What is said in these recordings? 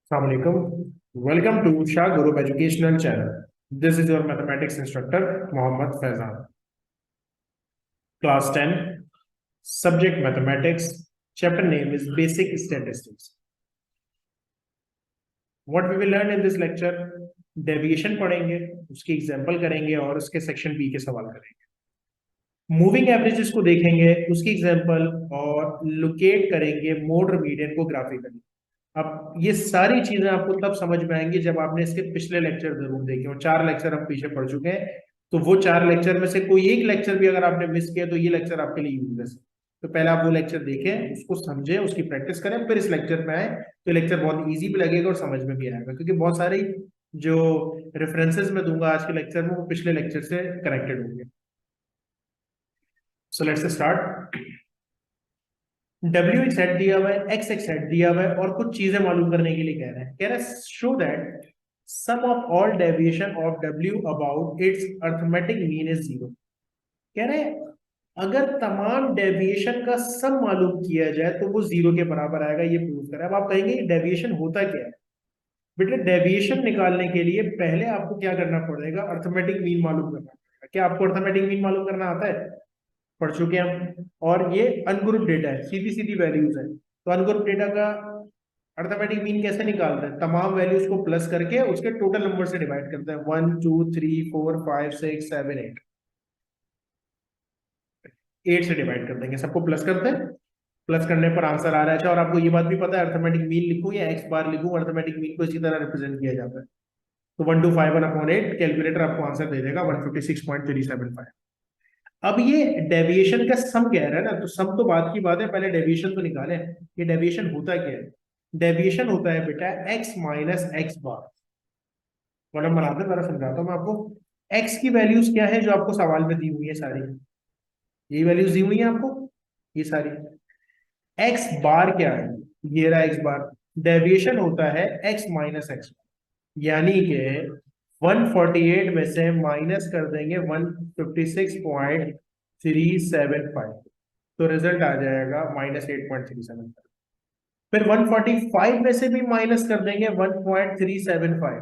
Assalamualaikum. Welcome to Shah Group Educational Channel. This is your mathematics instructor Mohammad Faizan. Class 10, subject mathematics. Chapter name is Basic Statistics. What we will learn in this lecture, deviation पढ़ेंगे, उसकी example करेंगे और उसके section B के सवाल करेंगे. Moving averages को देखेंगे, उसकी एग्जांपल और लोकेट करेंगे मोड और मीडियन को ग्राफिकली. अब ये सारी चीजें आपको तब समझ में आएंगी जब आपने इसके पिछले लेक्चर जरूर देखे हो. 4 लेक्चर हम पीछे पढ़ चुके हैं, तो वो 4 लेक्चर में से कोई एक लेक्चर भी अगर आपने मिस किया तो ये लेक्चर आपके लिए यूजलेस है. तो पहले आप वो लेक्चर देखें, उसको समझें, उसकी प्रैक्टिस करें, फिर इस लेक्चर में आए तो लेक्चर बहुत इजी भी लगेगा और समझ में भी आएगा, क्योंकि बहुत सारी जो रेफरेंसेस मैं दूंगा आज के लेक्चर में वो पिछले लेक्चर से कनेक्टेड होंगे. So let's start. W एक सेट दिया हुआ है, X एक सेट दिया हुआ है और कुछ चीजें मालूम करने के लिए कह रहा है show that sum of all deviation of W about its arithmetic mean is 0. कह रहे हैं अगर तमाम डेविएशन का सम मालूम किया जाए तो वो 0 के बराबर आएगा. ये प्रूव करें. अब आप कहेंगे डेविएशन होता क्या है? बेटा डेविएशन निकालने के लिए पहले आपको क्या करना पड़ेगा? अर्थमेटिक मीन मालूम करना पड़ेगा. क्या आपको अर्थमेटिक मीन मालूम करना आता है? पढ़ चुके हैं हम. और ये अनग्रुप डेटा है, सीधी सीधी वैल्यूज है. तो अनग्रुप डेटा का अर्थमेटिक मीन कैसे निकालते हैं? तमाम वैल्यूज को प्लस करके उसके टोटल नंबर से डिवाइड करते हैं. 1 2 3 4 5 6 7 8 से डिवाइड कर देंगे, सबको प्लस करते हैं. प्लस करने पर आंसर आ रहा है. अच्छा, और आपको ये बात भी पता है अर्थमेटिक मीन लिखूं या एक्स बार लिखूं, अर्थमेटिक मीन को इसी तरह रिप्रेजेंट किया जाता है. तो 1251/8 कैलकुलेटर आपको आंसर दे देगा 156.375. अब ये डेविएशन का सम कह रहा है ना, तो सम तो बात की बात है, पहले डेविएशन तो निकालें. ये डेविएशन होता क्या है? डेविएशन होता है बेटा x माइनस एक्स बार. कॉलम बनाते हैं, जरा समझाता हूं मैं आपको. x की वैल्यूज क्या है जो आपको सवाल में दी हुई है? सारी यही वैल्यूज दी हुई है आपको, ये सारी. x बार क्या है? ये रहा x बार. डेविएशन होता है x माइनस एक्स, यानी कि 148 में से माइनस कर देंगे 156.375, तो रिजल्ट आ जाएगा -8.375. फिर 145 में से भी माइनस कर देंगे 1.375,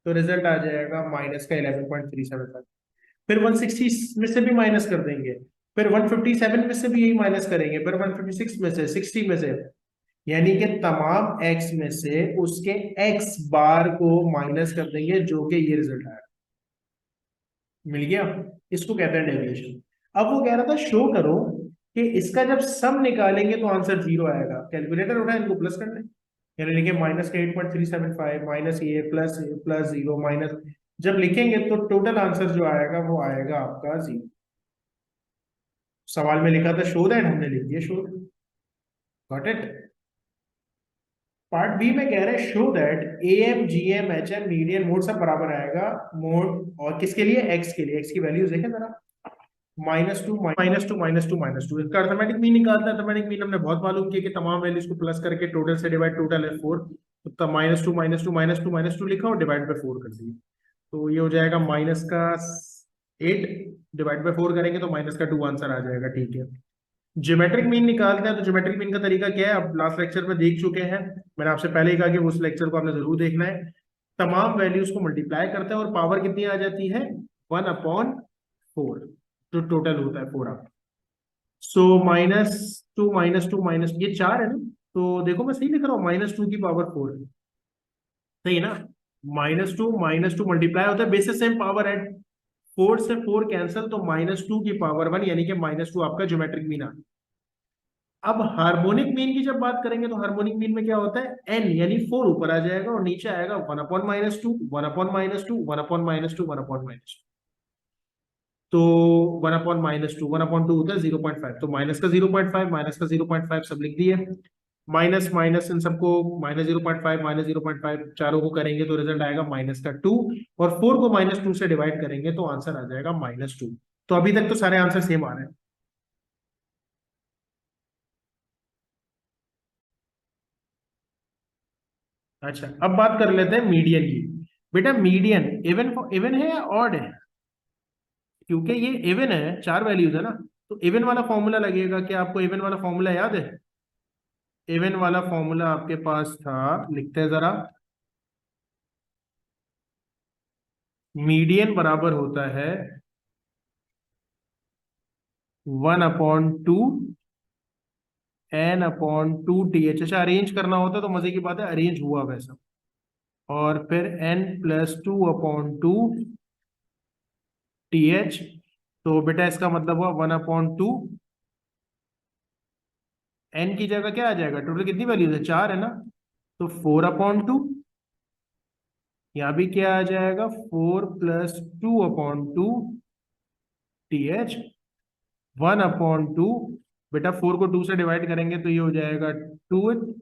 तो रिजल्ट आ जाएगा माइनस का 11.375. फिर 160 में से भी माइनस कर देंगे, फिर 157 में से भी यही माइनस करेंगे, फिर 156 में से, 60 में से, यानी कि तमाम x में से उसके x बार को माइनस कर देंगे, जो कि ये रिजल्ट आया. मिल गया. इसको कहते हैं डेविएशन. अब वो कह रहा था शो करो कि इसका जब सम निकालेंगे तो आंसर 0 आएगा. कैलकुलेटर उठा, इनको प्लस कर लें, यानी लिखे माइनस का 8.375 माइनस ये प्लस 0 माइनस. जब लिखेंगे तो टोटल आंसर जो आएगा वो आएगा आपका 0. सवाल में लिखा था शो दैट, हमने लिख दिया show. Got it. Part B में कह रहे हैं show that AM GM HM median mode सब बराबर आएगा. मोड और किसके लिए? x के लिए. x की वैल्यूज देखें जरा. -2 -2 -2 -2. इसका अर्थमेटिक मीन निकालता है. अर्थमेटिक मीन हमने बहुत मालूम किया कि तमाम वैल्यूज को प्लस करके टोटल से डिवाइड, टोटल है 4, तो तब -2 -2 -2 -2 लिखा और डिवाइड बाय 4 कर दिया. तो ये हो जाएगा माइनस का 8, डिवाइड बाय 4 करेंगे तो माइनस का 2 आंसर आ जाएगा. ठीक है. ज्योमेट्रिक मीन निकालते हैं. तो ज्योमेट्रिक मीन का तरीका क्या है? अब लास्ट लेक्चर में देख चुके हैं. मैंने आपसे पहले ही कहा कि उस लेक्चर को आपने जरूर देखना है. तमाम वैल्यूज को मल्टीप्लाई करते हैं और पावर कितनी आ जाती है? 1/4, जो टोटल होता है 4 आप. सो -2 -2 माइनस, ये 4 है ना, तो देखो मैं सही लिख रहा हूँ, -2 की पावर 4. सही है ना? -2 मल्टीप्लाई होता है, बेसिस सेम पावर है. 4 से 4 कैंसिल, तो -2 की पावर 1, यानी कि -2 आपका ज्योमेट्रिक मीन आ. अब हार्मोनिक मीन की जब बात करेंगे तो हार्मोनिक मीन में क्या होता है? n, यानी 4 ऊपर आ जाएगा और नीचे आएगा 1/-2 1/-2 1/-2 1/-2. तो 1/-2 1/2 होता है 0.5, तो माइनस का 0.5 माइनस का 0.5 सब लिख दिए. माइनस माइनस इन सबको, -0.5 -0.5 चारों को करेंगे तो रिजल्ट आएगा -2, और 4 को -2 से डिवाइड करेंगे तो आंसर आ जाएगा -2. तो अभी तक तो सारे आंसर सेम आ रहे हैं. अच्छा, अब बात कर लेते हैं मीडियन की. बेटा मीडियन इवन इवन है या ऑड है? क्योंकि ये इवन है, 4 वैल्यूज है ना, तो इवन वाला फॉर्मूला लगेगा. क्या आपको इवन वाला फॉर्मूला याद है? इवन वाला फॉर्मूला आपके पास था, लिखते हैं जरा. मीडियन बराबर होता है 1/2 n/2 th। अच्छा, अरेंज करना होता तो मजे की बात है, अरेंज हुआ वैसा। और फिर n+2/2 th। तो बेटा इसका मतलब हुआ 1/2। n की जगह क्या आ जाएगा, टोटल कितनी वैल्यूज है, 4 है ना, तो 4/2। यहाँ भी क्या आ जाएगा, 4+2/2 th। 1/2। बेटा 4 को 2 से डिवाइड करेंगे तो ये हो जाएगा 2।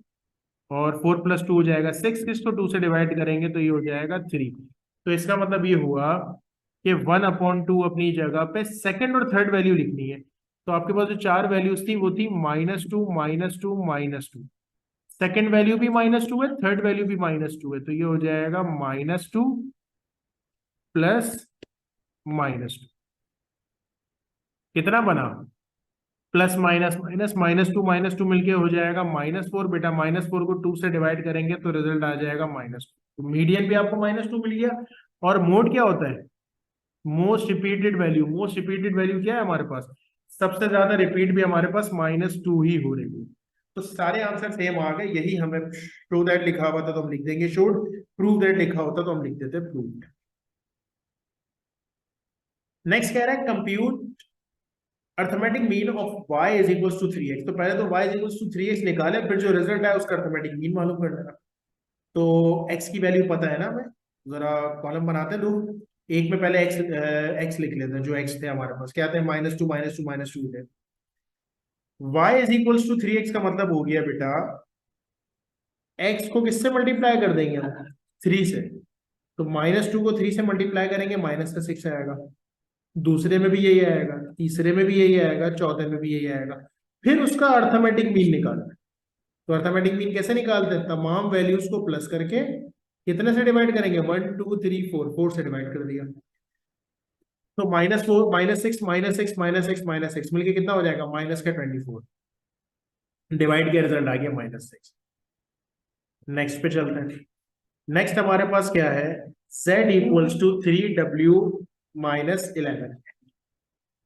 और 4+2 हो जाएगा 6। किसको 2 से डिवाइड करेंगे तो ये हो जाएगा 3। तो इसका मतलब ये हुआ कि 1/2 अपनी जगह पे सेकंड और थर्ड वैल्यू लिखनी है। तो आपके पास जो चार वैल्यूज थी वो थी -2, -2, -2। सेकंड वैल्यू भी -2 है, थर्ड वैल्यू भी -2 है, तो ये हो जाएगा -2 प्लस -2। कितना बना, प्लस माइनस माइनस, -2 मिलके हो जाएगा -4। बेटा -4 को 2 से डिवाइड करेंगे तो रिजल्ट आ जाएगा -2। तो मीडियन भी आपको -2 मिल गया। और मोड क्या होता है, most repeated value. Most repeated value क्या है हमारे पास, सबसे ज्यादा रिपीट भी हमारे पास -2 ही हो रही है। तो सारे आंसर सेम आ गए। यही हमें शो दैट लिखा हुआ था तो हम लिख देंगे शोड, प्रूव दैट लिखा होता तो हम लिख देते प्रूव्ड। नेक्स्ट कह रहा है compute arithmetic mean of y is equal to 3x। तो पहले तो y is equal to 3x निकाले, फिर जो रिजल्ट है उसका अर्थमेटिक मीन मालूम कर लेना। तो x की वैल्यू पता है ना हमें, जरा कॉलम बनाते हैं दो। एक में पहले x लिख लेते हैं, जो x थे हमारे पास क्या थे, -2 -2 -2 थे। y is equal to 3x का मतलब हो गया बेटा, x को किससे मल्टीप्लाई कर देंगे हम, 3 से। तो -2 को 3 से मल्टीप्लाई करेंगे, -6 आएगा। दूसरे में भी यही आएगा, तीसरे में भी यही आएगा, चौथे में भी यही आएगा। फिर उसका अर्थमेटिक मीन निकालना है। तो अर्थमेटिक मीन कैसे निकालते हैं, तमाम वैल्यूज को प्लस करके कितने से डिवाइड करेंगे, 1 2 3 4, 4 से डिवाइड कर दिया। तो -4 -6 -6 -6 -6 मिलके कितना हो जाएगा, -24। डिवाइड के रिजल्ट आ गया -6। नेक्स्ट पे चलते हैं। नेक्स्ट हमारे पास क्या है, z इक्वल्स टू 3w-11।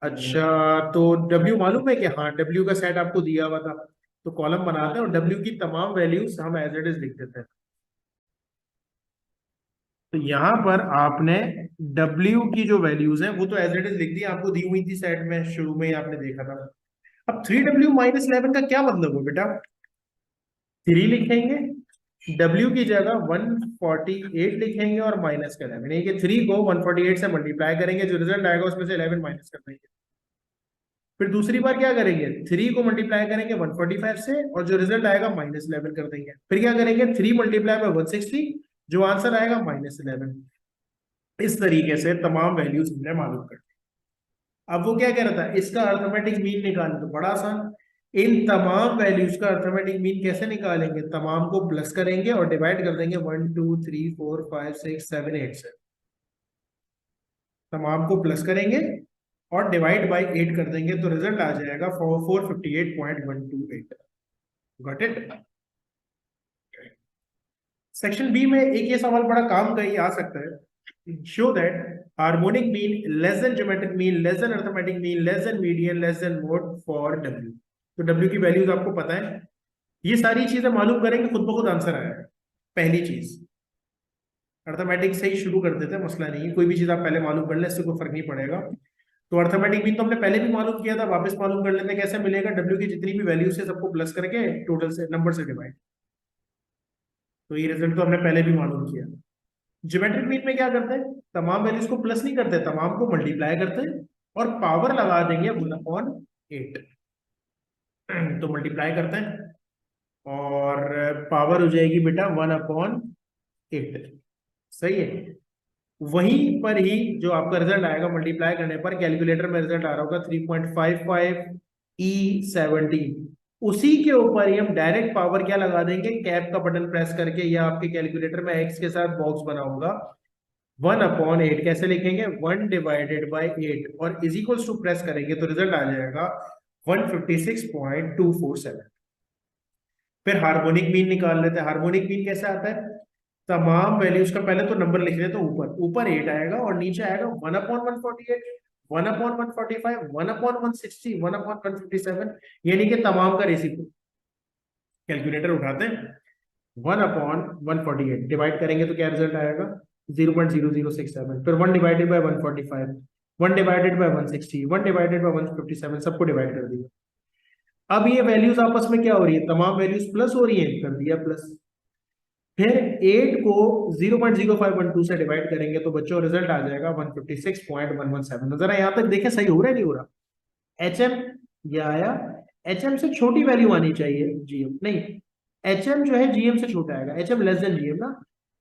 अच्छा, तो W मालूम है कि हाँ, W का सेट आपको दिया हुआ था। तो कॉलम बनाते हैं और W की तमाम वैल्यूज हम एज इट इज लिख देते हैं। तो यहां पर आपने W की जो वैल्यूज हैं वो तो एज इट इज लिख दी, आपको दी हुई थी सेट में, शुरू में ही आपने देखा था। अब 3w-11 का क्या मतलब है बेटा, 3 लिखेंगे, W की जगह 148 लिखेंगे और -11, यानी कि 3 को 148 से मल्टीप्लाई करेंगे, जो रिजल्ट आएगा उसमें से 11 माइनस कर देंगे। फिर दूसरी बार क्या करेंगे, 3 को मल्टीप्लाई करेंगे 145 से और जो रिजल्ट आएगा -11 कर देंगे। फिर क्या करेंगे, 3 मल्टीप्लाई बाय 160, जो आंसर आएगा -11। इस तरीके से तमाम वैल्यूज हमने मालूम कर दी। अब वो क्या कह रहा था, इसका अर्थमेटिक मीन निकालना, तो बड़ा आसान। इन तमाम वैल्यूज का अर्थमेटिक मीन कैसे निकालेंगे, तमाम को प्लस करेंगे और डिवाइड कर देंगे 1 2 3 4 5 6 7 8 से। तमाम को प्लस करेंगे और डिवाइड बाय 8 कर देंगे तो रिजल्ट आ जाएगा 458.128। Got it. सेक्शन बी में एक ये सवाल बड़ा काम का ही आ सकता है, show that harmonic mean less than geometric mean less than arithmetic mean less than median less than mode for W। तो W की वैल्यूज आपको पता है, ये सारी चीजें मालूम करेंगे खुद ब खुद आंसर आएगा। पहली चीज, अर्थमेटिक से ही शुरू कर देते हैं, मसला नहीं है, कोई भी चीज आप पहले मालूम कर ले, इससे कोई फर्क नहीं पड़ेगा। तो अर्थमेटिक मीन तो हमने पहले भी मालूम किया था, वापस मालूम कर लेते हैं कैसे मिलेगा, W की जितनी भी वैल्यूज है सबको प्लस करके टोटल से नंबर से डिवाइड। तो ये रिजल्ट तो हमने पहले भी मालूम किया। ज्योमेट्रिक मीन में क्या करते हैं, तमाम वैल्यूज को प्लस नहीं करते, तमाम को मल्टीप्लाई करते हैं और पावर लगा देंगे 1/8। तो मल्टीप्लाई करते हैं और पावर हो जाएगी बेटा 1/8। सही है। वहीं पर ही जो आपका रिजल्ट आएगा मल्टीप्लाई करने पर, कैलकुलेटर में रिजल्ट आ रहा होगा 3.55 E17, उसी के ऊपर ही हम डायरेक्ट पावर क्या लगा देंगे, कैप का बटन प्रेस करके, या आपके कैलकुलेटर में एक्स के साथ बॉक्स बना होगा 1/8। कैसे लिखेंगे, 1/8 और इज इक्वल्स टू प्रेस करेंगे तो रिजल्ट आ जाएगा 156.247। फिर हार्मोनिक मीन निकाल लेते हैं। हार्मोनिक मीन कैसे आता है, तमाम वैल्यूज का पहले तो नंबर लिख रहे, तो ऊपर ऊपर 8 आएगा और नीचे आएगा 1/148, 1/145, 1/160, 1/157, यानी कि तमाम का रेसिप्रोकल। कैलकुलेटर उठाते हैं, 1/148 डिवाइड करेंगे तो क्या रिजल्ट आएगा, 0.0067। फिर 1/145, 1/160, 1/157, सबको डिवाइड कर दिया। अब ये वैल्यूज आपस में क्या हो रही है, तमाम वैल्यूज प्लस हो रही है, कर दिया प्लस। फिर 8 को 0.0512 से डिवाइड करेंगे तो बच्चों रिजल्ट आ जाएगा 156.117। जरा यहां तक देखें सही हो रहा है नहीं हो रहा। एच एम ये आया, एच एम से छोटी वैल्यू आनी चाहिए जीएम, नहीं एच एम जो है जीएम से छोटा आएगा, H M less than GM ना,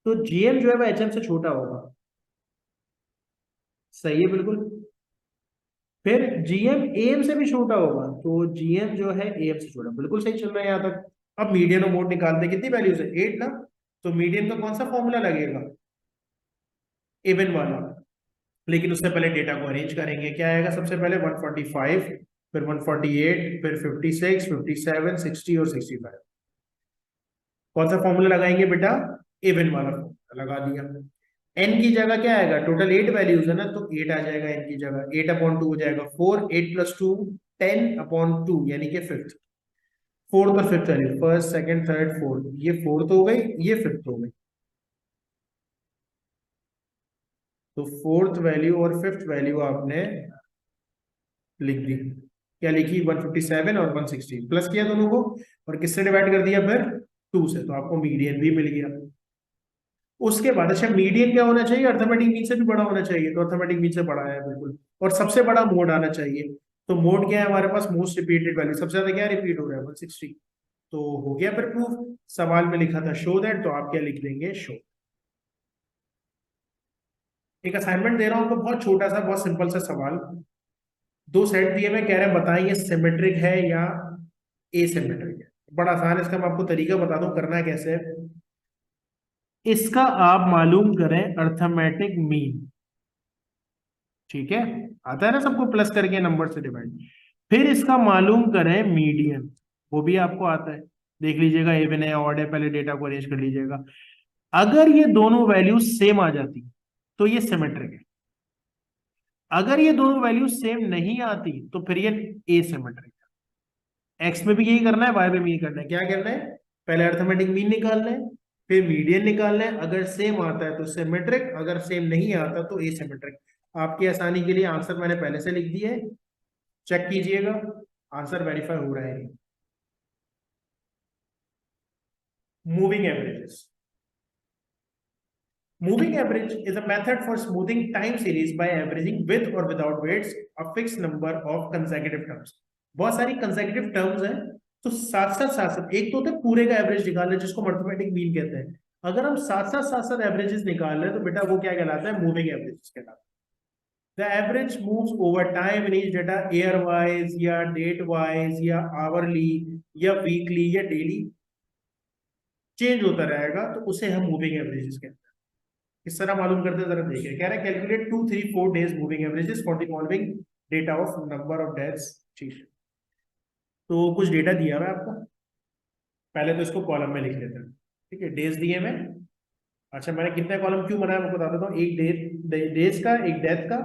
तो जीएम जो है वह एच एम से छोटा होगा। सही है बिल्कुल। फिर जीएम एएम से भी छोटा होगा, तो जीएम जो है एएम से छोटा, बिल्कुल सही चल रहा है यहां तक। अब मीडियन और मोड निकालते हैं, कितनी वैल्यूज है 8 ना, तो मीडियन का कौन सा फॉर्मूला लगेगा, इवन वाला। लेकिन उससे पहले डेटा को अरेंज करेंगे, क्या आएगा सबसे पहले 145, फिर 148, फिर 56, 57, 60 और 65। कौन सा फॉर्मूला लगाएंगे बेटा, इवन वाला फॉर्मूला लगा दिया। एन की जगह क्या आएगा, टोटल 8 वैल्यूज है ना, तो 8 आ जाएगा एन की जगह, 8/2 हो जाएगा 4, 8 + 2 10/2, यानी कि फिफ्थ, फोर्थ और fifth value, first second third fourth, ये फोर्थ हो गई, ये फिफ्थ हो गई। तो फोर्थ वैल्यू और फिफ्थ वैल्यू आपने लिख दी, क्या लिखी, 157 और 160, प्लस किया दोनों को और किससे डिवाइड कर दिया फिर, 2 से, तो आपको मीडियन भी मिल गया। उसके बाद अच्छा मीडियन क्या होना चाहिए, अर्थमेटिक मीन से भी बड़ा होना चाहिए, तो अर्थमेटिक मीन से बड़ा है बिल्कुल, और सबसे बड़ा मोड आना चाहिए। तो मोड क्या है हमारे पास, मोस्ट रिपीटेड वैल्यू, सबसे ज्यादा क्या रिपीट हो रहा है 160। तो हो गया फिर प्रूफ, सवाल में लिखा था शो दैट, तो आप क्या लिख देंगे, शो। एक असाइनमेंट दे रहा हूं आपको, बहुत छोटा सा, बहुत सिंपल सा सवाल। दो सेट दिए, मैं कह रहे हैं बताइए सिमेट्रिक है या एसिमेट्रिक है। बड़ा आसान है, इसका मैं आपको तरीका बता दूं करना कैसे है। इसका आप मालूम करें अर्थमेटिक मीन, ठीक है, आता है ना सबको, प्लस करके नंबर से डिवाइड। फिर इसका मालूम करें मीडियन, वो भी आपको आता है, देख लीजिएगा इवन है ऑड है, पहले डेटा को अरेंज कर लीजिएगा। अगर ये दोनों वैल्यूज सेम आ जाती तो ये सिमेट्रिक है, अगर ये दोनों वैल्यूज सेम नहीं आती तो फिर ये एसिमेट्रिक है। एक्स में भी यही करना है, वाई में भी यही करना है, क्या करना है, पहले अर्थमेटिक मीन निकालना है, फिर मीडियन निकालना है, अगर सेम आता है तो सिमेट्रिक, अगर सेम नहीं आता तो एसिमेट्रिक। आपकी आसानी के लिए आंसर मैंने पहले से लिख दिया है, चेक कीजिएगा आंसर वेरीफाई हो रहा है। Moving averages, moving average is a method for smoothing time series by averaging with or without weights a fixed number of consecutive terms। बहुत सारी consecutive terms हैं, तो साथ साथ एक तो होता है पूरे का एवरेज निकालना जिसको मैथमेटिक मीन कहते हैं। अगर हम साथ साथ एवरेजेस निकाल रहे हैं तो बेटा वो क्या कहलाता है, मूविंग एवरेजेस कहलाता है। The average moves over time in each data, year wise या डेट वाइज या आवरली या वीकली या डेली चेंज होता रहेगा, तो उसे हम मूविंग एवरेजेस कहते हैं। इस तरह मालूम करते हैं, जरा देखिए, कह रहा है calculate 2 3 4 days moving averages for the following data of number of deaths. ठीक है, तो कुछ डेटा दिया हुआ है आपको, पहले तो इसको कॉलम में लिख लेते हैं। ठीक है, डेज दिए मैं, अच्छा मैंने कितने कॉलम क्यों बनाया मैं बता देता हूँ, एक डेज का, एक डेथ का,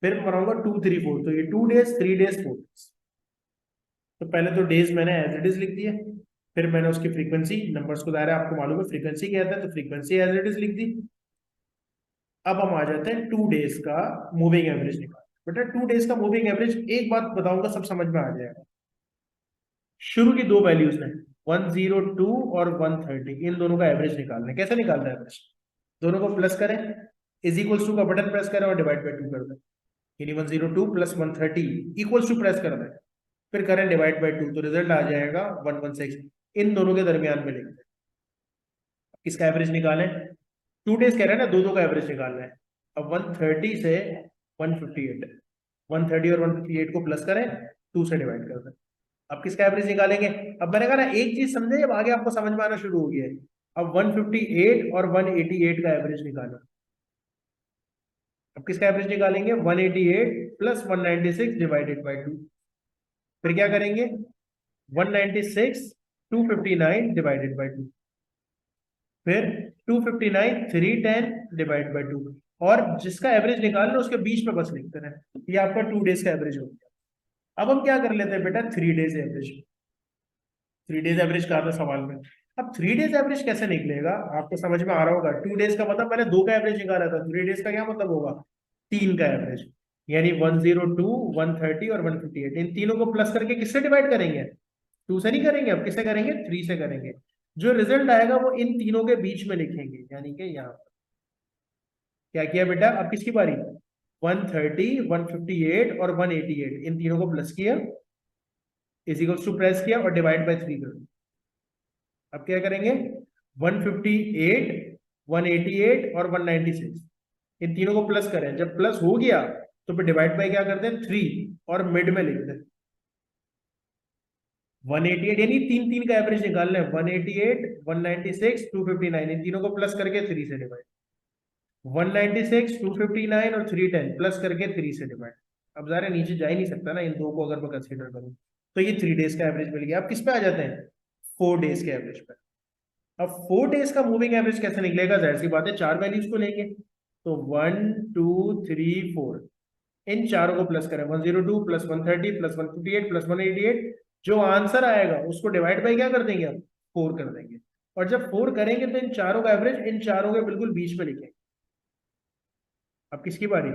फिर मैं बनाऊंगा 2 3 4, तो ये 2 डेज 3 डेज 4 डेज। तो पहले तो डेज मैंने एज इट इज लिख दिए, फिर मैंने उसकी फ्रीक्वेंसी, नंबर्स को दायरा आपको मालूम है फ्रीक्वेंसी कहता है, तो फ्रीक्वेंसी एज इट इज लिख दी। अब हम आ जाते हैं 2 डेज का मूविंग एवरेज निकाल। बेटा 2 डेज का मूविंग एवरेज, एक बात बताऊंगा सब समझ में आ जाएगा। शुरू की दो वैल्यूज ने 102 और 130, इन दोनों का एवरेज निकालना है। कैसे निकालना है एवरेज, दोनों को प्लस करें, इज इक्वल्स टू का बटन प्रेस करें और डिवाइड बाय 2 कर दें, यानी 102 + 130 इक्वल्स टू प्रेस कर दें, फिर करें डिवाइड बाय 2, तो रिजल्ट आ जाएगा 116। इन दोनों के दरमियान में लिख दें, किसका एवरेज निकालें, 2 डेज कह रहे हैं ना, दो का एवरेज निकालना है। अब 130 से 158, 130 और 158 को प्लस करें, 2 से डिवाइड कर दें, अब किसका एवरेज निकालेंगे। अब मैंने कहा ना एक चीज समझे, अब आगे आपको समझ में आना शुरू हो गया है। अब 158 और 188 का एवरेज निकालो, अब किसका एवरेज निकालेंगे, 188 + 196 डिवाइडेड बाय 2, फिर क्या करेंगे, 196 259 डिवाइडेड बाय 2, फिर 259 310 डिवाइड बाय 2, और जिसका एवरेज निकालना उसके बीच में बस लिखते रहे। ये आपका 2 डेज का एवरेज हो गया। अब हम क्या कर लेते हैं बेटा, 3 डेज एवरेज। 3 डेज एवरेज कहा था सवाल में। अब 3 डेज एवरेज कैसे निकलेगा, आपको समझ में आ रहा होगा। 2 डेज का मतलब मैंने 2 का एवरेज निकाला था, 3 डेज का क्या मतलब होगा, 3 का एवरेज। यानी 102 130 और 158, इन तीनों को प्लस करके किससे डिवाइड करेंगे, 2 से नहीं करेंगे, अब किससे करेंगे, 3 से करेंगे। जो रिजल्ट आएगा वो इन तीनों के बीच में लिखेंगे, यानी कि यहाँ पर। क्या किया बेटा, अब किसकी बारी, 130 158 और 188, इन तीनों को प्लस किया, इज इक्वल्स टू प्रेस किया और डिवाइड बाय 3 कर दिया। अब क्या करेंगे, 158 188 और 196, इन तीनों को प्लस करें। जब प्लस हो गया तो फिर डिवाइड बाय क्या करते हैं, 3, और मिड में लिखते हैं 188, यानी तीन तीन का एवरेज निकालना है। 188 196 259, इन तीनों को प्लस करके 3 से डिवाइड। 196 259 और 310 प्लस करके 3 से डिवाइड। अब ज़रा नीचे जा ही नहीं सकता ना इन दो को अगर मैं कंसीडर करूं, तो ये 3 डेज का एवरेज मिल गया। अब किस पे आ जाते हैं, 4 डेज के एवरेज पे। अब 4 डेज का मूविंग एवरेज कैसे निकलेगा, जाहिर सी बात है 4 वैल्यूज को लेंगे। तो 1 2 3 4, इन चारों को प्लस करें, 102 प्लस 130 प्लस 158 प्लस 188, जो आंसर आएगा उसको डिवाइड बाई क्या कर देंगे, अब 4 कर देंगे। और जब 4 करेंगे तो इन चारों का एवरेज इन चारों के बिल्कुल बीच में लिखेंगे। अब किसकी बारी,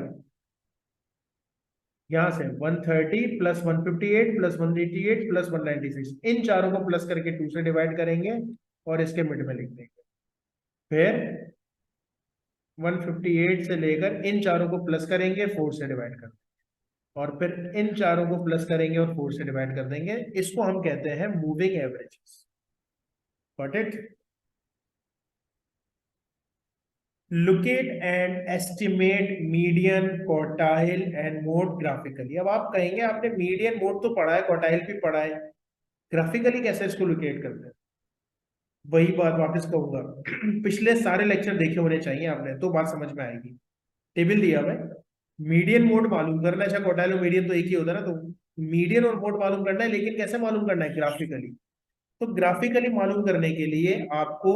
यहां से 130 प्लस 158 प्लस 188 प्लस 196, इन चारों को प्लस करके 2 से डिवाइड करेंगे और इसके मिड में लिख देंगे। फिर 158 से लेकर इन चारों को प्लस करेंगे, 4 से डिवाइड कर, और फिर इन चारों को प्लस करेंगे और 4 से डिवाइड कर देंगे। इसको हम कहते हैं moving averages. Got it. Locate and estimate median quartile and mode graphically. अब आप कहेंगे आपने मीडियन मोड तो पढ़ा है, क्वार्टाइल भी पढ़ा है, ग्राफिकली कैसे इसको लोकेट करते हैं। वही बात वापस कहूंगा, पिछले सारे लेक्चर देखे होने चाहिए आपने, तो बात समझ में आएगी। टेबल दिया हुआ है, मीडियन मोड मालूम करना है। अच्छा क्वार्टाइल और मीडियन तो एक ही होता है ना, तो मीडियन और मोड मालूम करना है, लेकिन कैसे मालूम करना है, ग्राफिकली। तो ग्राफिकली मालूम करने के लिए आपको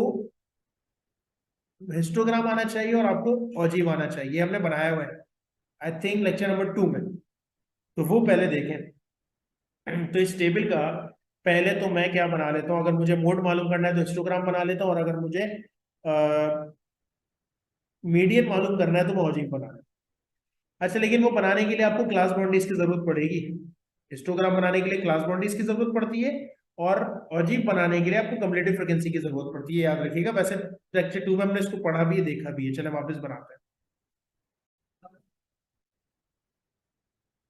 हिस्टोग्राम आना चाहिए और आपको ऑजीव आना चाहिए। ये हमने बनाया हुआ है आई थिंक लेक्चर नंबर 2 में, तो वो पहले देखें। तो इस टेबल का पहले तो मैं क्या बना लेता हूँ, अगर मुझे मोड मालूम करना है तो हिस्टोग्राम बना लेता हूँ, और अगर मुझे मीडियन मालूम करना है तो मैं ऑजीव बना लेता हूँ। अच्छा, लेकिन वो बनाने के लिए आपको क्लास बाउंड्रीज की जरूरत पड़ेगी। हिस्टोग्राम बनाने के लिए क्लास बाउंड्रीज की जरूरत पड़ती है, और ऑजीव बनाने के लिए आपको कम्युलेटिव फ्रीक्वेंसी की जरूरत पड़ती है, याद रखिएगा। वैसे लेक्चर 2 में हमने इसको पढ़ा भी है, देखा भी है। चले वापस बनाते हैं।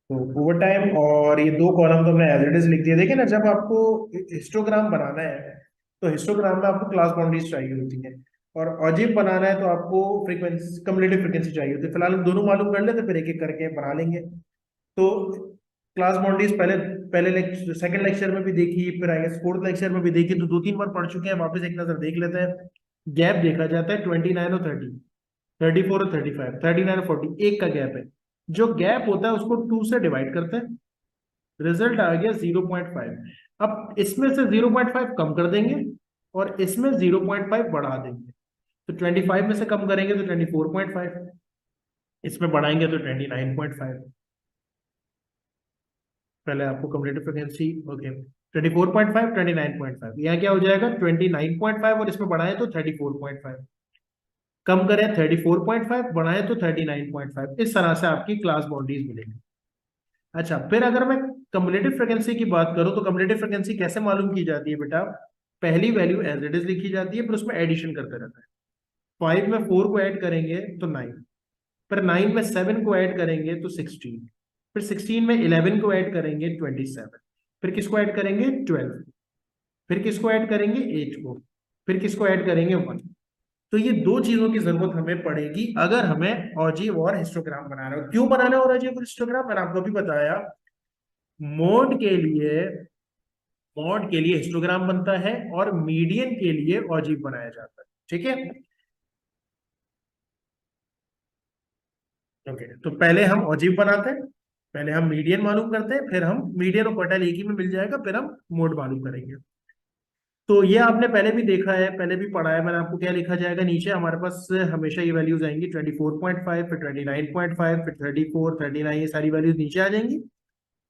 तो ओवर टाइम और ये दो कॉलम तो हमने एज इट इज लिख दिया। देखिए ना, जब आपको हिस्टोग्राम बनाना है तो हिस्टोग्राम में आपको क्लास बाउंड्रीज चाहिए होती है, और ऑजिव बनाना है तो आपको फ्रीक्वेंसी, कम्युलेटिव फ्रीक्वेंसी चाहिए होती है। फिलहाल हम दोनों मालूम कर लेते, फिर एक एक करके बना लेंगे। तो क्लास बाउंड्रीज पहले पहले लेक्चर, सेकंड लेक्चर में भी देखी, फिर आई गेस फोर्थ लेक्चर में भी देखी, तो 2-3 बार पढ़ चुके हैं। वापस एक नजर देख लेते हैं। गैप देखा जाता है 29 और 30, 34 और 35, 39 और 40, एक का गैप है। जो गैप होता है उसको 2 से डिवाइड करते हैं, रिजल्ट आ गया 0.5। अब इसमें से 0.5 कम कर देंगे और इसमें 0.5 बढ़ा देंगे। तो 25 में से कम करेंगे तो 24.5, इसमें बढ़ाएंगे तो 29.5। पहले आपको कम्युलेटिव फ्रीक्वेंसी, ओके, 24.5 29.5, यहाँ क्या हो जाएगा 29.5, और इसमें बढ़ाएं तो 34.5, कम करें 34.5, बढ़ाएं तो 39.5। इस तरह से आपकी क्लास बाउंड्रीज मिलेगी। अच्छा, फिर अगर मैं कम्युलेटिव फ्रीक्वेंसी की बात करूं तो कम्युलेटिव फ्रीक्वेंसी कैसे मालूम की जाती है बेटा, पहली वैल्यू एज इट इज लिखी जाती है, फिर उसमें एडिशन करते रहता है। 5 में 4 को ऐड करेंगे तो 9, फिर 9 में 7 को ऐड करेंगे तो 16, फिर 16 में 11 को ऐड करेंगे 27, फिर किसको ऐड करेंगे 12, फिर किसको ऐड करेंगे 8 को, फिर किसको ऐड करेंगे 1। तो ये दो चीजों की जरूरत हमें पड़ेगी अगर हमें ऑजीव और हिस्टोग्राम बनाना है। क्यों बनाना है और ऑजीव और हिस्टोग्राम, मैंने आपको भी बताया। मोड के लिए मॉड के लिए हिस्टोग्राम बनता है और मीडियन के लिए ऑजीव बनाया जाता है। ठीक है, ओके। तो पहले हम ऑजीव बनाते हैं, पहले हम मीडियन मालूम करते हैं, फिर हम मीडियन और क्वार्टाइल एक ही में मिल जाएगा, फिर हम मोड मालूम करेंगे। तो ये आपने पहले भी देखा है, पहले भी पढ़ा है मैंने आपको। क्या लिखा जाएगा नीचे हमारे पास? हमेशा ये वैल्यूज आएंगी 24.5, फिर 29.5, फिर 34, 39, ये सारी वैल्यूज नीचे आ जाएंगी।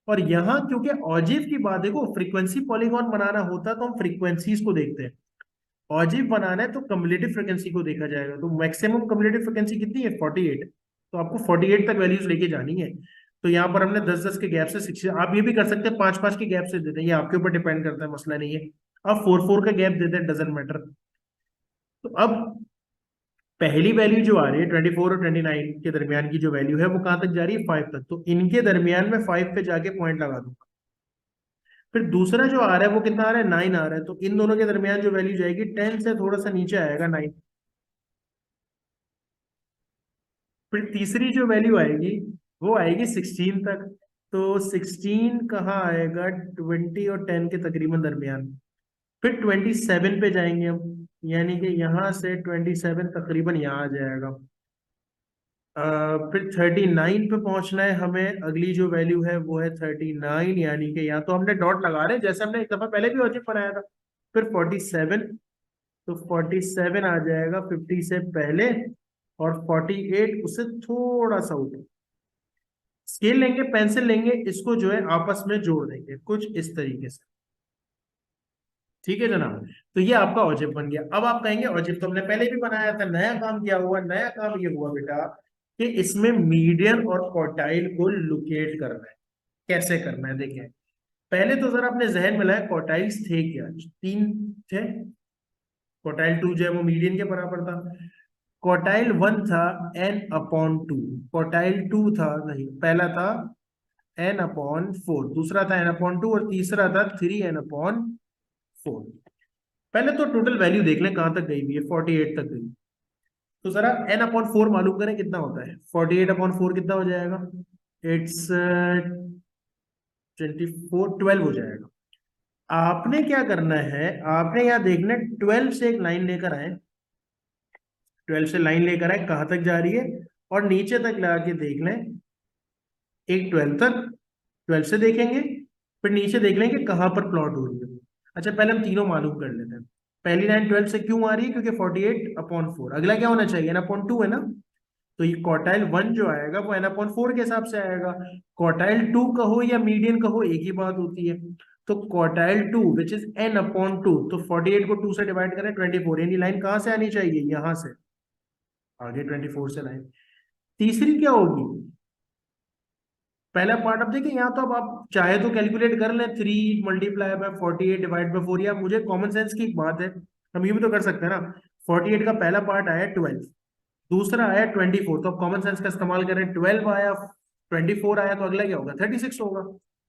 और यहाँ क्योंकि ऑजिव की बात, देखो फ्रीक्वेंसी पॉलीगॉन बनाना होता तो हम फ्रीक्वेंसीज को देखते हैं, ऑजिव बनाना है तो कम्युलेटिव फ्रीक्वेंसी को देखा जाएगा। तो मैक्सिमम कम्युलेटिव फ्रीक्वेंसी कितनी है? 48। तो आपको 48 तक वैल्यूज लेके जानी है। तो यहाँ पर हमने 10-10 के गैप से 60, आप ये भी कर सकते हैं 5-5 के गैप से देते हैं, ये आपके ऊपर डिपेंड करता है, मसला नहीं है। अब 4-4 का गैप देते हैं, डजेंट मैटर। तो अब पहली वैल्यू जो आ रही है 24 और 29 के दरमियान की जो वैल्यू है वो कहां तक जा रही है? 5 तक। तो इनके दरमियान में 5 पे जाके पॉइंट लगा दूंगा। फिर दूसरा जो आ रहा है वो कितना आ रहा है? 9 आ रहा है। तो इन दोनों के दरमियान जो वैल्यू जाएगी 10 से थोड़ा सा नीचे आएगा 9। फिर तीसरी जो वैल्यू आएगी वो आएगी 16 तक। तो 16 कहाँ आएगा? 20 और 10 के तकरीबन दरमियान। फिर 27 पे जाएंगे हम, यानी कि यहाँ से 27 तकरीबन यहाँ आ जाएगा। फिर 39 पे पहुंचना है हमें, अगली जो वैल्यू है वो है 39, यानी कि यहाँ तो हमने डॉट लगा रहे हैं जैसे हमने एक दफा पहले भी ऑब्जेक्ट बनाया था। फिर 47, तो 47 आ जाएगा 50 से पहले, और 48 उससे थोड़ा सा ऊपर। स्केल लेंगे, पेंसिल लेंगे, इसको जो है आपस में जोड़ देंगे कुछ इस तरीके से। ठीक है जनाब। तो ये आपका ऑब्जेक्ट बन गया। अब आप कहेंगे ऑब्जेक्ट तो हमने पहले भी बनाया था, नया काम क्या हुआ? नया काम ये हुआ बेटा कि इसमें मीडियन और क्वार्टाइल को लोकेट करना है। कैसे करना है देखें। पहले तो जरा अपने जहन में लाए, क्वार्टाइल्स थे क्या? 3 थे। क्वार्टाइल 2 जो है वो मीडियन के बराबर था। क्वार्टाइल 1 था n/2, क्वार्टाइल 2 था, नहीं पहला था n/4, दूसरा था n/2 और तीसरा था 3n/4। पहले तो टोटल वैल्यू देख लें कहां तक गई हुई है, 48 तक गई। तो जरा n/4 मालूम करें कितना होता है। 48/4 कितना हो जाएगा? इट्स 24, 12 हो जाएगा। आपने क्या करना है, आपने यहाँ देखना है 12 से एक लाइन लेकर आए, 12 से लाइन लेकर आए, कहां तक जा रही है, और नीचे तक ला के देख लें एक 12 तक। 12 से देखेंगे, फिर नीचे देख लेंगे कहां पर प्लॉट हो रही है। अच्छा पहले हम तीनों मालूम कर लेते हैं। पहली लाइन 12 से क्यों आ रही है? क्योंकि 48/4। अगला क्या होना चाहिए? n/2 है ना। तो ये क्वार्टाइल 1 जो आएगा वो n/4 के हिसाब से आएगा। क्वार्टाइल 2 कहो या मीडियन कहो एक ही बात होती है। तो क्वार्टाइल 2 विच इज n/2, तो 48 को 2 से डिवाइड करें 24, यानी लाइन कहां से आनी चाहिए? यहां से आगे 24 से लाइन। तीसरी क्या होगी? पहला पार्ट अब देखिए, यहाँ तो अब आप चाहे तो कैलकुलेट कर लें, 3 × 48/48 या मुझे कॉमन सेंस की एक बात है, हम ये भी तो कर सकते हैं ना। 48 का पहला पार्ट आया 12, दूसरा आया 24, तो अब कॉमन सेंस का इस्तेमाल करें, 12 आया, 24 आया, तो अगला क्या होगा? 36 होगा।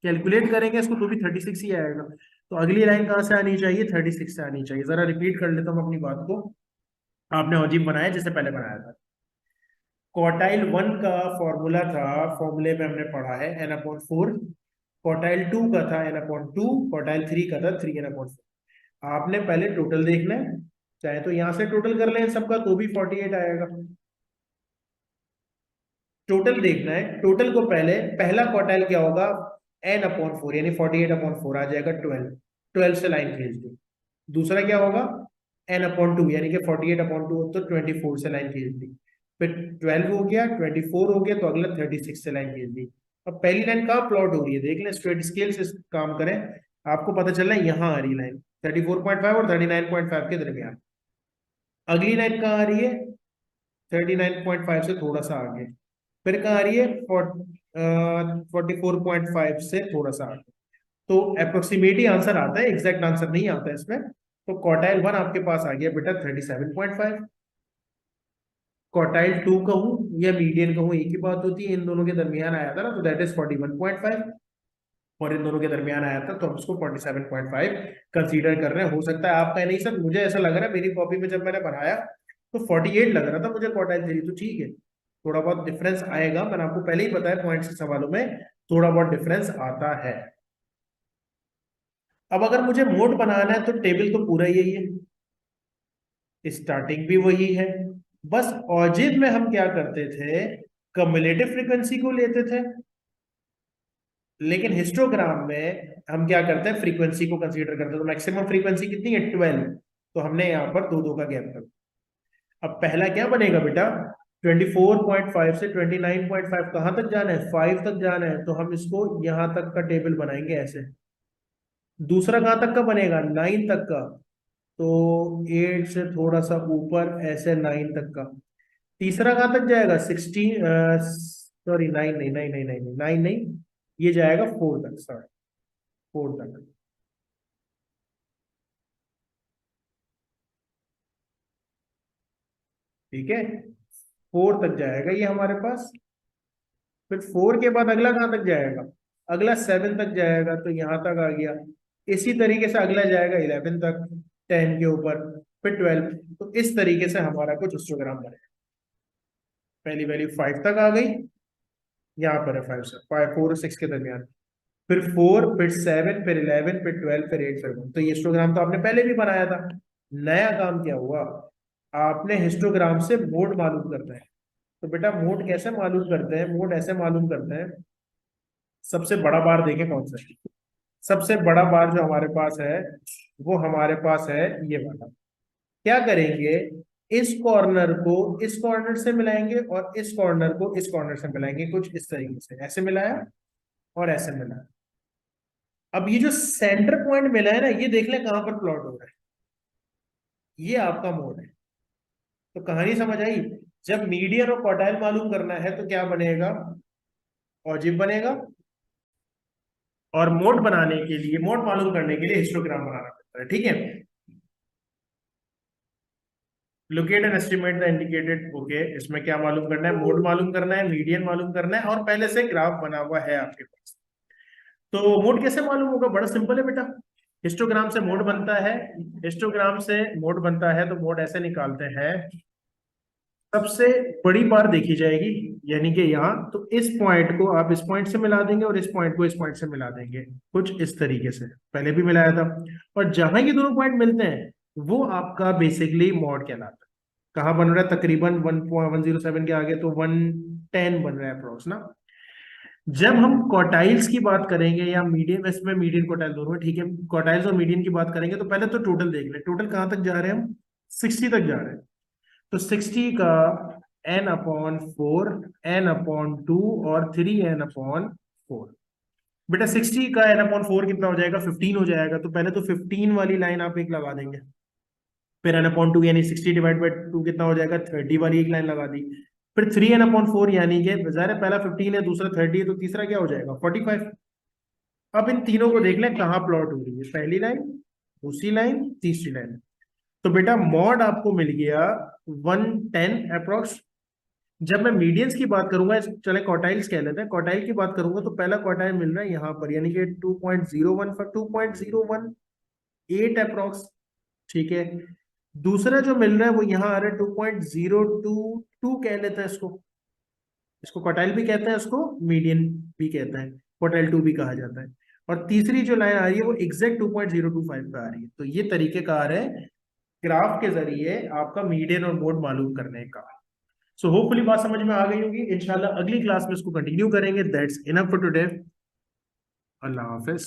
कैलकुलेट करेंगे इसको तो भी 36 ही आएगा। तो अगली लाइन कहाँ से आनी चाहिए? 36 से आनी चाहिए। जरा रिपीट कर लेता हूँ अपनी बात को। आपने अजीब बनाया जैसे पहले बनाया था। क्वार्टाइल 1 का फॉर्मूला था, फॉर्मूले में हमने पढ़ा है n/4। क्वार्टाइल 2 का था n/2, क्वार्टाइल 3 का था 3n/4। आपने पहले टोटल देखना है, चाहे तो यहां से टोटल कर लें सबका तो भी 48 आएगा। टोटल देखना है, टोटल को पहले, पहला क्वार्टाइल क्या होगा? n/4, यानी 48/4 आ जाएगा 12, 12 से लाइन खींच दी। दूसरा क्या होगा? n/2, यानी कि 48/2, तो 24 से लाइन खींच दी। फिर 12 हो गया, 24 हो गया, तो अगला 36 से लाइन खींच दी। अब पहली लाइन कहाँ प्लॉट हो रही है देख लें, स्ट्रेट स्केल से काम करें, आपको पता चल रहा है यहाँ आ रही लाइन 34.5 और 39.5 के दरमियान। अगली लाइन कहाँ आ रही है? 39.5 से थोड़ा सा आगे। फिर कहाँ आ रही है? 44.5 से थोड़ा सा आगे। तो अप्रोक्सीमेटली आंसर आता है, एग्जैक्ट आंसर नहीं आता है इसमें। तो क्वार्टाइल 1 आपके पास आ गया बेटा 37.5। क्वार्टाइल 2 कहूं या मीडियन कहूं एक ही बात होती है, इन दोनों के दरमियान आया था ना, तो दैट इज 41.5, और इन दोनों के दरमियान आया था तो हम उसको 47.5 कंसीडर कर रहे हैं। हो सकता है आपका नहीं सर, मुझे ऐसा लग रहा है मेरी कॉपी में जब मैंने बनाया तो 48 लग रहा था मुझे क्वार्टाइल 3, तो ठीक है, थोड़ा बहुत डिफरेंस आएगा, मैंने आपको पहले ही बताया पॉइंट्स के सवालों में थोड़ा बहुत डिफरेंस आता है। अब अगर मुझे मोड बनाना है तो टेबल तो पूरा यही है, स्टार्टिंग भी वही है। बस ऑजिव में हम क्या करते थे? कम्युलेटिव फ्रीक्वेंसी को लेते थे, लेकिन हिस्टोग्राम में हम क्या करते हैं, फ्रीक्वेंसी को कंसीडर करते हैं। तो मैक्सिमम फ्रीक्वेंसी कितनी है, 12। तो हमने यहाँ पर दो दो का गैप कर। अब पहला क्या बनेगा बेटा, 24.5 से 29.5 कहाँ तक जाना है, 5 तक जाना है, तो हम इसको यहां तक का टेबल बनाएंगे ऐसे। दूसरा कहाँ तक का बनेगा, 9 तक का, तो 8 से थोड़ा सा ऊपर ऐसे 9 तक का। तीसरा कहाँ तक जाएगा, 16, सॉरी 9 नहीं, 9 नहीं, 9 नहीं, 9 नहीं, ये जाएगा 4 तक, सॉरी 4 तक। ठीक है, 4 तक जाएगा ये हमारे पास। फिर 4 के बाद अगला कहाँ तक जाएगा, अगला 7 तक जाएगा, तो यहां तक आ गया। इसी तरीके से अगला जाएगा 11 तक, 10 के ऊपर, फिर 12। तो इस तरीके से हमारा कुछ हिस्टोग्राम बनेगा। पहली वैल्यू 5 तक आ गई, यहाँ पर है 5 से 5, 4 और 6 के दरमियान। फिर 4, फिर 7, फिर 11, फिर 12, फिर 8, फिर 1। तो ये हिस्टोग्राम तो आपने पहले भी बनाया था। नया काम क्या हुआ, आपने हिस्टोग्राम से मोड मालूम करना है। तो बेटा मोड कैसे मालूम करते हैं, मोड ऐसे मालूम करते हैं, सबसे बड़ा बार देखें कौन सा है। सबसे बड़ा बार जो हमारे पास है, वो हमारे पास है ये वाला। क्या करेंगे, इस कॉर्नर को इस कॉर्नर से मिलाएंगे और इस कॉर्नर को इस कॉर्नर से मिलाएंगे, कुछ इस तरीके से, ऐसे मिलाया और ऐसे मिलाया। अब ये जो सेंटर पॉइंट मिला है ना, ये देख ले कहां पर प्लॉट हो रहा है, ये आपका मोड है। तो कहानी समझ आई। जब मीडियन और क्वार्टाइल मालूम करना है तो क्या बनेगा, ऑजिब बनेगा। और मोड बनाने के लिए, मोड मालूम करने के लिए हिस्टोग्राम बनाना पड़ता है। ठीक है, locate and estimate the indicated, okay. इसमें क्या मालूम करना है, मोड मालूम करना है, मीडियन मालूम करना है, और पहले से ग्राफ बना हुआ है आपके पास। तो मोड कैसे मालूम होगा, बड़ा सिंपल है बेटा। हिस्टोग्राम से मोड बनता है, हिस्टोग्राम से मोड बनता है, तो मोड ऐसे निकालते हैं। सबसे बड़ी बार देखी जाएगी, यानी कि यहाँ, तो इस पॉइंट को आप इस पॉइंट से मिला देंगे और इस पॉइंट को इस पॉइंट से मिला देंगे, कुछ इस तरीके से। पहले भी मिलाया था। और जहां ये दोनों पॉइंट मिलते हैं, वो आपका बेसिकली मॉड कहलाता है। कहाँ बन रहा है, तकरीबन 1.107 के आगे, तो 110 बन रहा है अप्रोक्स ना। जब हम क्वार्टाइल्स की बात करेंगे, या मीडियन, इसमें मीडियन क्वार्टाइल दोनों है, ठीक है, क्वार्टाइल्स और मीडियन की बात करेंगे, तो पहले तो टोटल देख ले, टोटल कहाँ तक जा रहे हैं हम, 60 तक जा रहे हैं। तो 60 का n/4, n/2 और 3n/4। बेटा 60 का n/4 कितना हो जाएगा, 15 हो जाएगा। तो पहले तो 15 वाली लाइन आप एक लगा देंगे, फिर n/2 यानी 60/2 कितना हो जाएगा, 30 वाली एक लाइन लगा दी। फिर 3n/4 यानी कि ज़ाहिर है पहला 15 है, दूसरा 30 है, तो तीसरा क्या हो जाएगा, 45। अब इन तीनों को देख लें कहाँ प्लॉट हो रही है, पहली लाइन, दूसरी लाइन, तीसरी लाइन। तो बेटा मॉड आपको मिल गया 110 अप्रोक्स। जब मैं मीडियंस की बात करूंगा, चले क्वार्टाइल्स कह लेते हैं, क्वार्टाइल की बात करूंगा, तो पहला क्वार्टाइल मिल रहा है यहाँ पर, यानी कि 2.01 for 2.018 अप्रोक्स। ठीक है, दूसरा जो मिल रहा है वो यहाँ आ रहा है 2.022 कह लेते हैं इसको। इसको क्वार्टाइल भी कहते हैं, इसको मीडियन भी कहते हैं, क्वार्टाइल 2 भी कहा जाता है। और तीसरी जो लाइन आ रही है वो एग्जैक्ट 2.025 पे आ रही है। तो ये तरीकेकार है ग्राफ के जरिए आपका मीडियन और मोड मालूम करने का। सो होपफुली बात समझ में आ गई होगी। इंशाल्लाह अगली क्लास में इसको कंटिन्यू करेंगे। That's enough for today. Allah Hafiz.